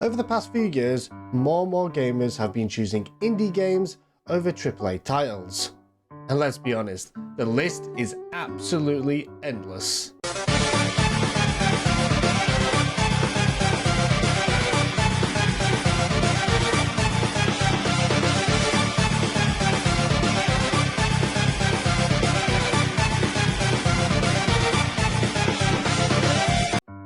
Over the past few years, more and more gamers have been choosing indie games over AAA titles. And let's be honest, the list is absolutely endless.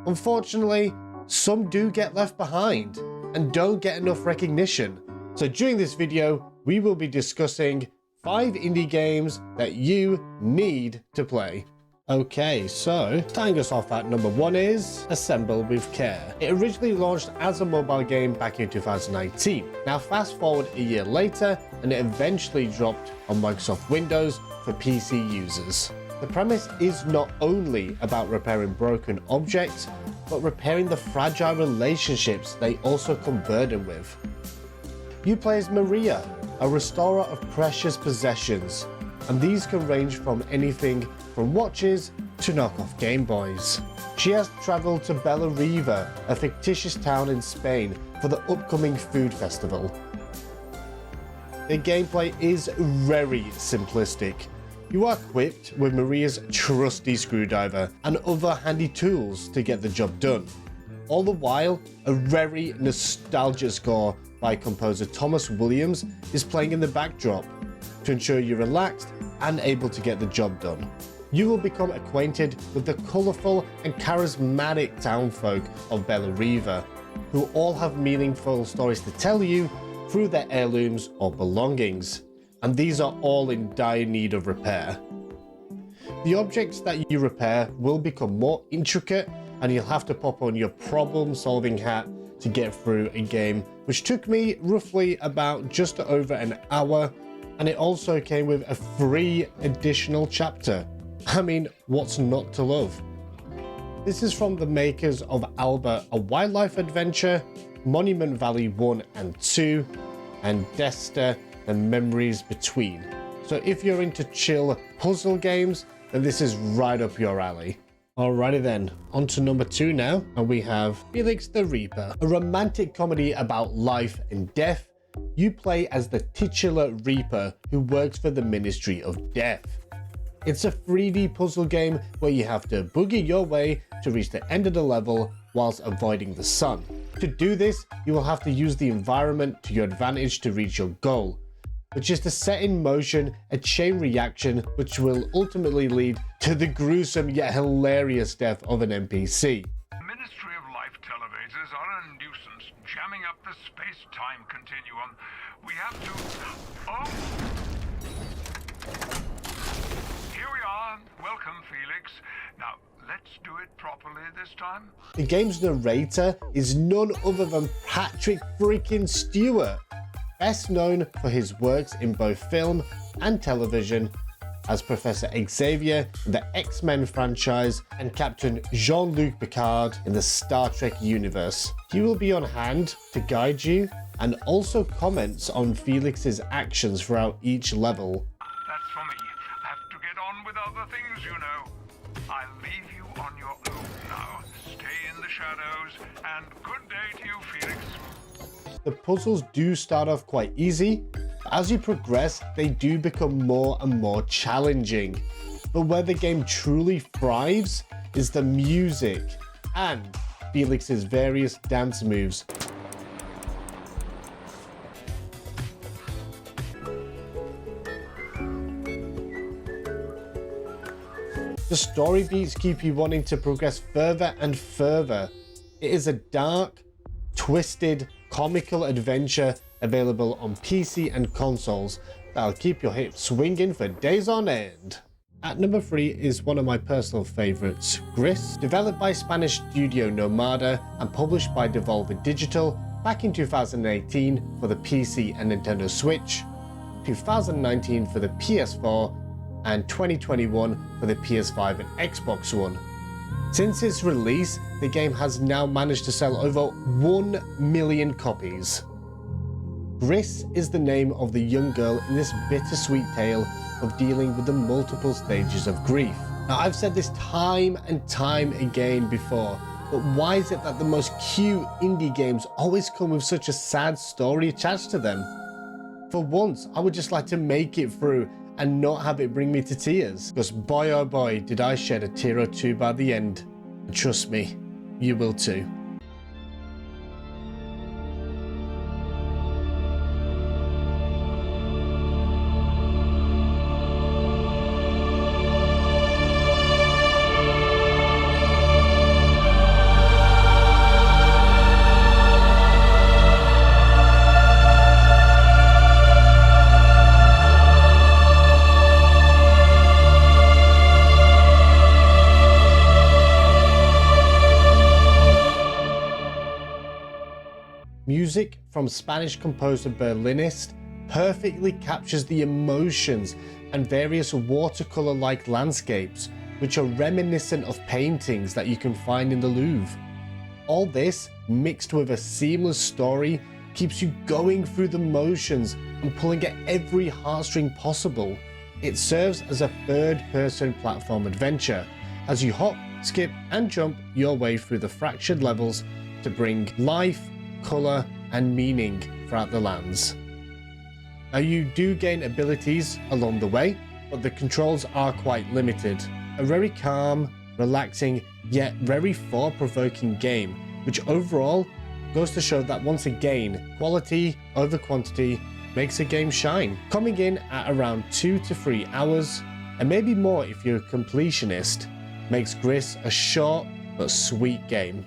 Unfortunately, some do get left behind and don't get enough recognition. So during this video, we will be discussing 5 indie games that you need to play. Okay, so starting us off at number 1 is Assemble with Care. It originally launched as a mobile game back in 2019. Now fast forward a year later and it eventually dropped on Microsoft Windows for PC users. The premise is not only about repairing broken objects, but repairing the fragile relationships they also come burdened with. You play as Maria, a restorer of precious possessions, and these can range from anything from watches to knockoff Game Boys. She has travelled to Riva, a fictitious town in Spain, for the upcoming food festival. The gameplay is very simplistic. You are equipped with Maria's trusty screwdriver and other handy tools to get the job done. All the while, a very nostalgic score by composer Thomas Williams is playing in the backdrop to ensure you're relaxed and able to get the job done. You will become acquainted with the colourful and charismatic townfolk of Riva, who all have meaningful stories to tell you through their heirlooms or belongings. And these are all in dire need of repair. The objects that you repair will become more intricate and you'll have to pop on your problem-solving hat to get through a game, which took me roughly about just over an hour, and it also came with a free additional chapter. I mean, what's not to love? This is from the makers of Alba, a wildlife adventure, Monument Valley 1 and 2, and Desta, and Memories Between. So if you're into chill puzzle games, then this is right up your alley. Alrighty then, on to number 2 now, and we have Felix the Reaper, a romantic comedy about life and death. You play as the titular Reaper who works for the Ministry of Death. It's a 3D puzzle game where you have to boogie your way to reach the end of the level whilst avoiding the sun. To do this, you will have to use the environment to your advantage to reach your goal, which is to set in motion a chain reaction which will ultimately lead to the gruesome yet hilarious death of an NPC. Ministry of Life televators are a nuisance, jamming up the space-time continuum. We have to... Oh! Here we are. Welcome, Felix. Now, let's do it properly this time. The game's narrator is none other than Patrick freaking Stewart, best known for his works in both film and television as Professor Xavier in the X-Men franchise and Captain Jean-Luc Picard in the Star Trek universe. He will be on hand to guide you and also comments on Felix's actions throughout each level. That's for me. I have to get on with other things, you know. I'll leave you on your own now. Stay in the shadows, and good day to you, Felix. The puzzles do start off quite easy, but as you progress, they do become more and more challenging. But where the game truly thrives is the music and Felix's various dance moves. The story beats keep you wanting to progress further and further. It is a dark, twisted, comical adventure available on PC and consoles that'll keep your hips swinging for days on end. At number 3 is one of my personal favorites, Gris. Developed by Spanish studio Nomada and published by Devolver Digital back in 2018 for the PC and Nintendo Switch, 2019 for the PS4, and 2021 for the PS5 and Xbox One. Since its release, the game has now managed to sell over 1 million copies. Gris is the name of the young girl in this bittersweet tale of dealing with the multiple stages of grief. Now, I've said this time and time again before, but why is it that the most cute indie games always come with such a sad story attached to them? For once, I would just like to make it through and not have it bring me to tears, because boy oh boy did I shed a tear or two by the end. And trust me, you will too. Music from Spanish composer Berlinist perfectly captures the emotions and various watercolor-like landscapes which are reminiscent of paintings that you can find in the Louvre. All this, mixed with a seamless story, keeps you going through the motions and pulling at every heartstring possible. It serves as a third-person platform adventure as you hop, skip and jump your way through the fractured levels to bring life, colour and meaning throughout the lands. Now you do gain abilities along the way, but the controls are quite limited. A very calm, relaxing, yet very thought-provoking game, which overall goes to show that once again, quality over quantity makes a game shine. Coming in at around 2 to 3 hours, and maybe more if you're a completionist, makes Gris a short but sweet game.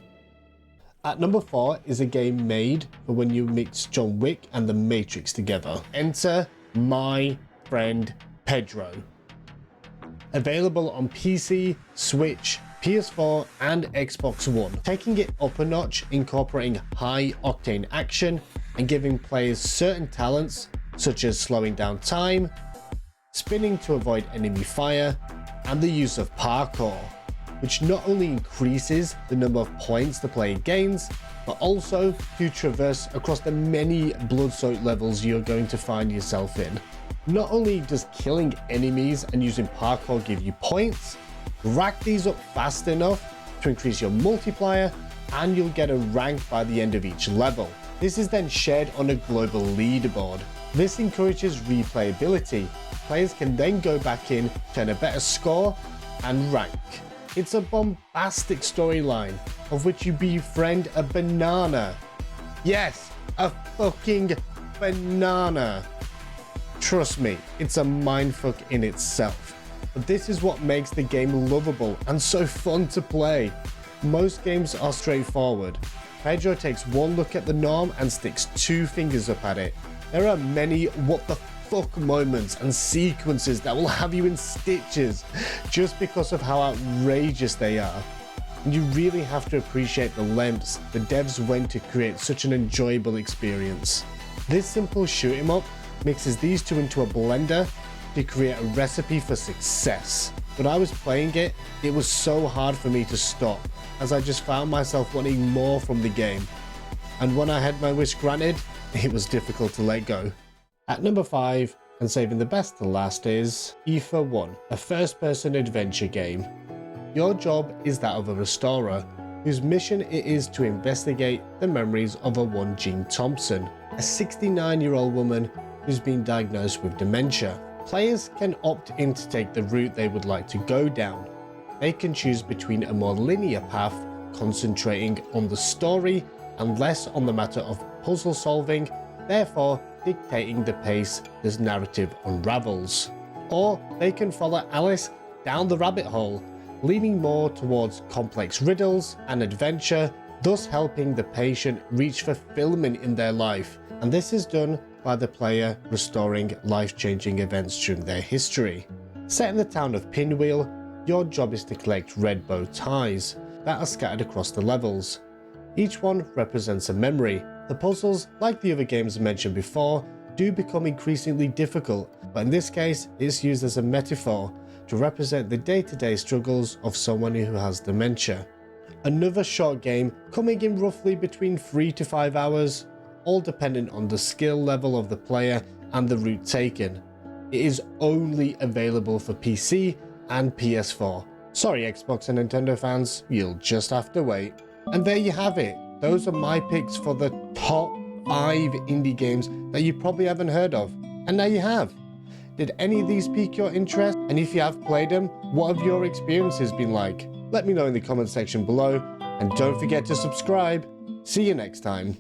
At number 4 is a game made for when you mix John Wick and The Matrix together. Enter My Friend Pedro. Available on PC, Switch, PS4 and Xbox One. Taking it up a notch, incorporating high octane action and giving players certain talents such as slowing down time, spinning to avoid enemy fire, and the use of parkour, which not only increases the number of points the player gains, but also to traverse across the many blood-soaked levels you're going to find yourself in. Not only does killing enemies and using parkour give you points, rack these up fast enough to increase your multiplier and you'll get a rank by the end of each level. This is then shared on a global leaderboard. This encourages replayability. Players can then go back in, turn a better score and rank. It's a bombastic storyline of which you befriend a banana. Yes, a fucking banana. Trust me, it's a mindfuck in itself. But this is what makes the game lovable and so fun to play. Most games are straightforward. Pedro takes one look at the norm and sticks 2 fingers up at it. There are many what the fuck moments and sequences that will have you in stitches just because of how outrageous they are. And you really have to appreciate the lengths the devs went to create such an enjoyable experience. This simple shoot 'em up mixes these two into a blender to create a recipe for success. When I was playing it, it was so hard for me to stop as I just found myself wanting more from the game. And when I had my wish granted, it was difficult to let go. At number 5, and saving the best to last, is Ether 1, a first-person adventure game. Your job is that of a restorer, whose mission it is to investigate the memories of a one Jean Thompson, a 69-year-old woman who's been diagnosed with dementia. Players can opt in to take the route they would like to go down. They can choose between a more linear path, concentrating on the story and less on the matter of puzzle solving, therefore dictating the pace this narrative unravels. Or they can follow Alice down the rabbit hole, leaning more towards complex riddles and adventure, thus helping the patient reach fulfillment in their life. And this is done by the player restoring life-changing events during their history. Set in the town of Pinwheel, your job is to collect red bow ties that are scattered across the levels. Each one represents a memory. The puzzles, like the other games mentioned before, do become increasingly difficult, but in this case it's used as a metaphor to represent the day-to-day struggles of someone who has dementia. Another short game coming in roughly between 3 to 5 hours, all dependent on the skill level of the player and the route taken. It is only available for PC and PS4. Sorry Xbox and Nintendo fans, you'll just have to wait. And there you have it. Those are my picks for the top 5 indie games that you probably haven't heard of. And now you have. Did any of these pique your interest? And if you have played them, what have your experiences been like? Let me know in the comment section below. And don't forget to subscribe. See you next time.